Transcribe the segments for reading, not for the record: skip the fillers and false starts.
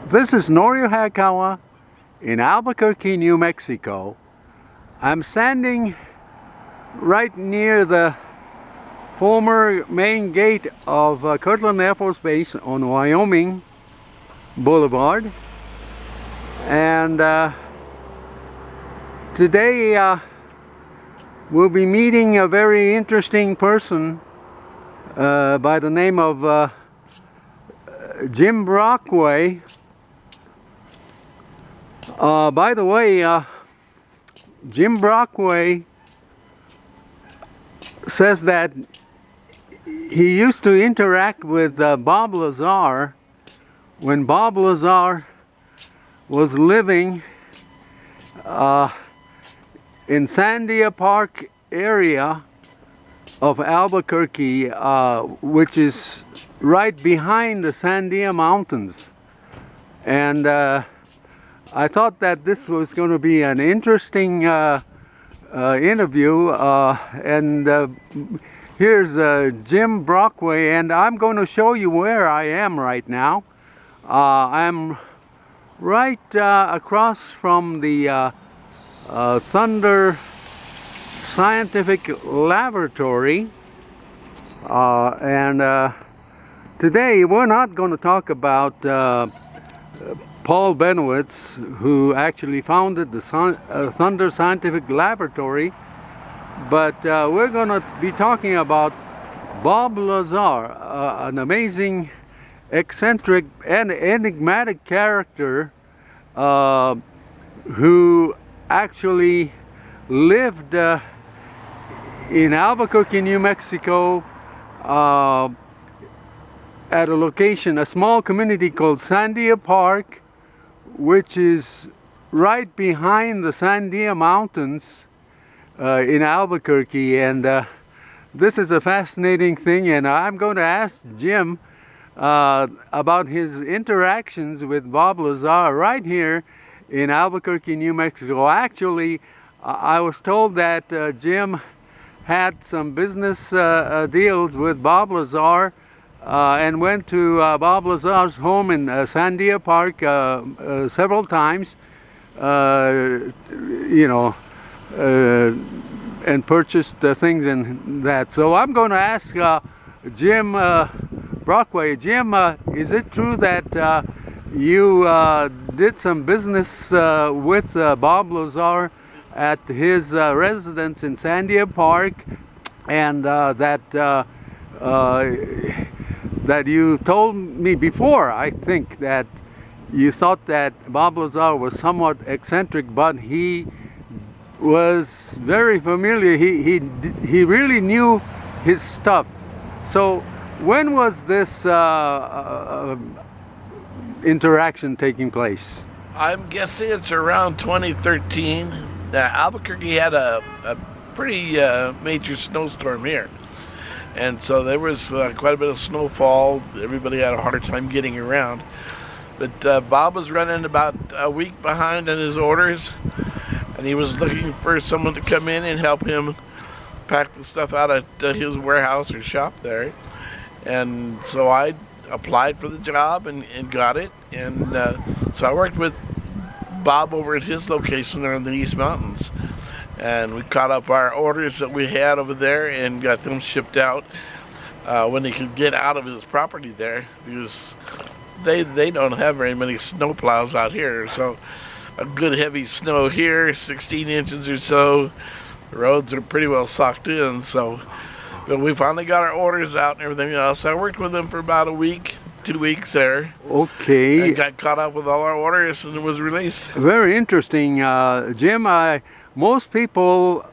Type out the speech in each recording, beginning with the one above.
This is Norio Hayakawa in Albuquerque, New Mexico. I'm standing right near the former main gate of Kirtland Air Force Base on Wyoming Boulevard, and today we'll be meeting a very interesting person by the name of Jim Brockway. By the way, Jim Brockway says that he used to interact with Bob Lazar when Bob Lazar was living in Sandia Park area of Albuquerque, which is right behind the Sandia Mountains. And I thought that this was going to be an interesting interview, and here's Jim Brockway, and I'm going to show you where I am right now. I'm right across from the Thunder Scientific Laboratory, and today we're not going to talk about Paul Benowitz, who actually founded the Thunder Scientific Laboratory, but we're going to be talking about Bob Lazar, an amazing, eccentric and enigmatic character who actually lived in Albuquerque, New Mexico, at a location, a small community called Sandia Park, which is right behind the Sandia Mountains in Albuquerque. And this is a fascinating thing, and I'm going to ask Jim about his interactions with Bob Lazar right here in Albuquerque, New Mexico. Actually, I was told that Jim had some business deals with Bob Lazar, and went to Bob Lazar's home in Sandia Park several times, and purchased things and that. So I'm going to ask Jim Brockway. Jim, is it true that you did some business with Bob Lazar at his residence in Sandia Park, and that you told me before, I think, that you thought that Bob Lazar was somewhat eccentric, but he was very familiar. He really knew his stuff. So when was this interaction taking place? I'm guessing it's around 2013. Albuquerque had a pretty major snowstorm here. And so there was quite a bit of snowfall. Everybody had a hard time getting around. But Bob was running about a week behind on his orders, and he was looking for someone to come in and help him pack the stuff out at his warehouse or shop there. And so I applied for the job and got it. And so I worked with Bob over at his location there in the East Mountains. And we caught up our orders that we had over there and got them shipped out when he could get out of his property there, because they don't have very many snow plows out here. So a good heavy snow here, 16 inches or so. The roads are pretty well socked in. So but we finally got our orders out and everything else. I worked with them for about a week, 2 weeks there. Okay. And got caught up with all our orders, and it was released. Very interesting, Jim. Most people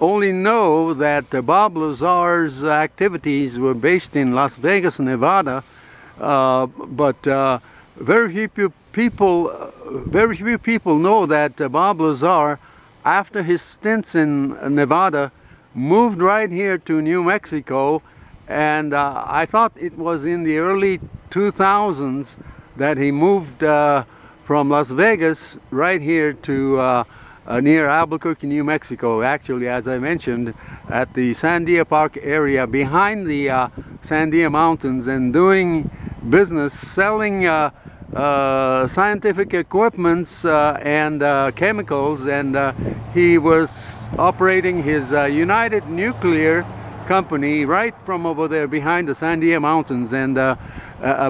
only know that Bob Lazar's activities were based in Las Vegas, Nevada, but very few people know that Bob Lazar, after his stints in Nevada, moved right here to New Mexico, and I thought it was in the early 2000s that he moved from Las Vegas right here to near Albuquerque, New Mexico. Actually, as I mentioned, at the Sandia Park area behind the Sandia Mountains, and doing business selling scientific equipments and chemicals, and he was operating his United Nuclear company right from over there behind the Sandia Mountains. And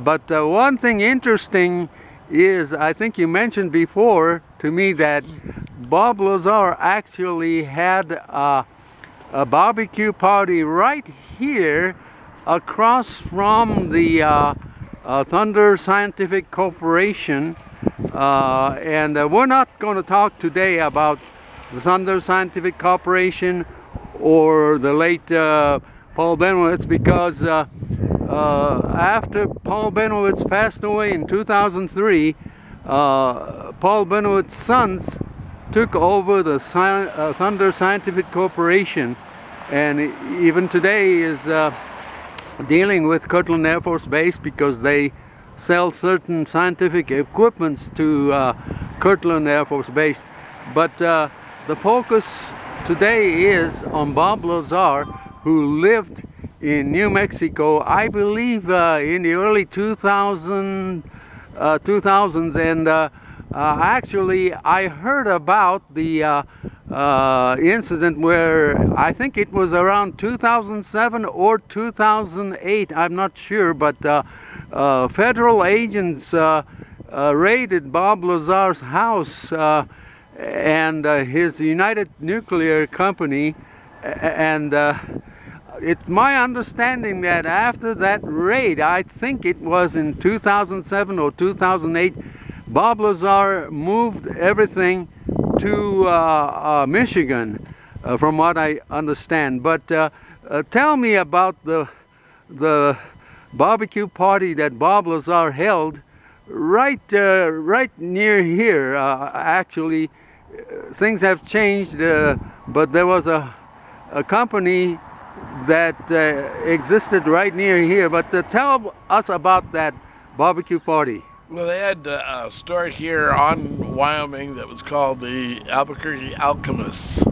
but one thing interesting is, I think you mentioned before to me that Bob Lazar actually had a barbecue party right here across from the Thunder Scientific Corporation, and we're not going to talk today about the Thunder Scientific Corporation or the late Paul Benowitz, because after Paul Benowitz passed away in 2003, Paul Benowitz's sons took over the Thunder Scientific Corporation, and even today is dealing with Kirtland Air Force Base, because they sell certain scientific equipments to Kirtland Air Force Base. But the focus today is on Bob Lazar, who lived in New Mexico, I believe in the early 2000s, and actually I heard about the incident where I think it was around 2007 or 2008, I'm not sure, but federal agents raided Bob Lazar's house and his United Nuclear company, and it's my understanding that after that raid, I think it was in 2007 or 2008, Bob Lazar moved everything to Michigan, from what I understand. But tell me about the barbecue party that Bob Lazar held right near here. Actually, things have changed, but there was a company that existed right near here. But tell us about that barbecue party. Well, they had a store here on Wyoming that was called the Albuquerque Alchemists,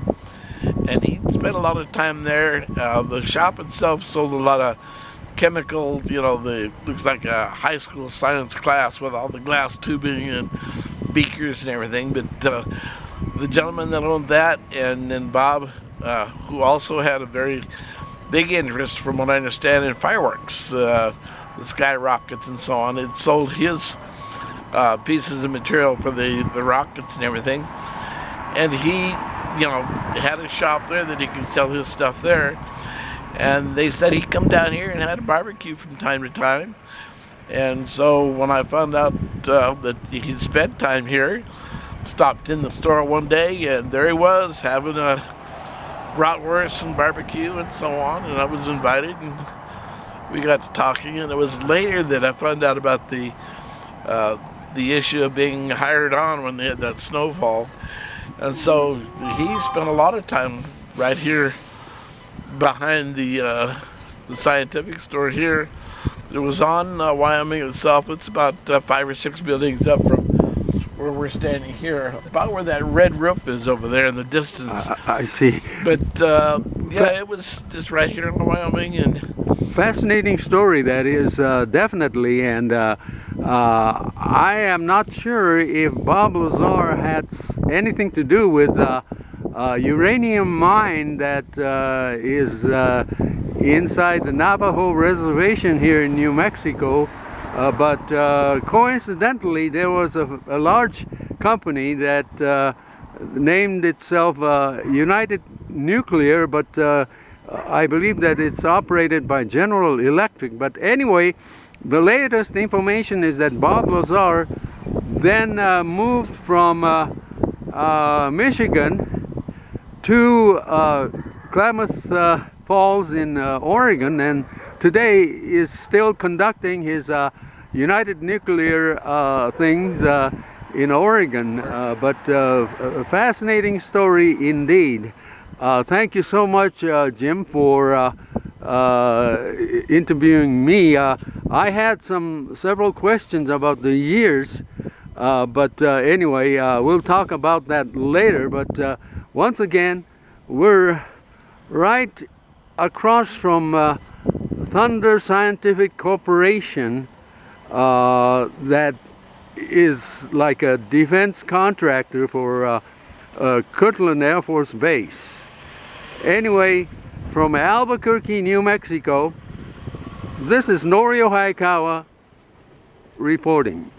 and he spent a lot of time there. The shop itself sold a lot of chemical, looks like a high school science class with all the glass tubing and beakers and everything. But the gentleman that owned that, and then Bob, who also had a very big interest, from what I understand, in fireworks, the sky rockets and so on, had sold his pieces of material for the rockets and everything. And he, had a shop there that he could sell his stuff there. And they said he'd come down here and had a barbecue from time to time. And so when I found out that he'd spent time here, stopped in the store one day, and there he was having a bratwurst and barbecue and so on. And I was invited, and we got to talking. And it was later that I found out about the issue of being hired on when they had that snowfall. And so he spent a lot of time right here behind the scientific store here. It was on Wyoming itself. It's about 5 or 6 buildings up from where we're standing here, about where that red roof is over there in the distance. I see. But yeah, it was just right here in Wyoming. And fascinating story that is, definitely. And I am not sure if Bob Lazar had anything to do with uranium mine that is inside the Navajo reservation here in New Mexico, but coincidentally there was a large company that named itself United Nuclear, but I believe that it's operated by General Electric. But anyway, the latest information is that Bob Lazar then moved from Michigan to Klamath Falls in Oregon, and today is still conducting his United Nuclear things in Oregon. But a fascinating story indeed. Thank you so much, Jim, for interviewing me. I had several questions about the years, but anyway, we'll talk about that later. But once again, we're right across from Thunder Scientific Corporation that is like a defense contractor for Kirtland Air Force Base. Anyway, from Albuquerque, New Mexico, this is Norio Hayakawa reporting.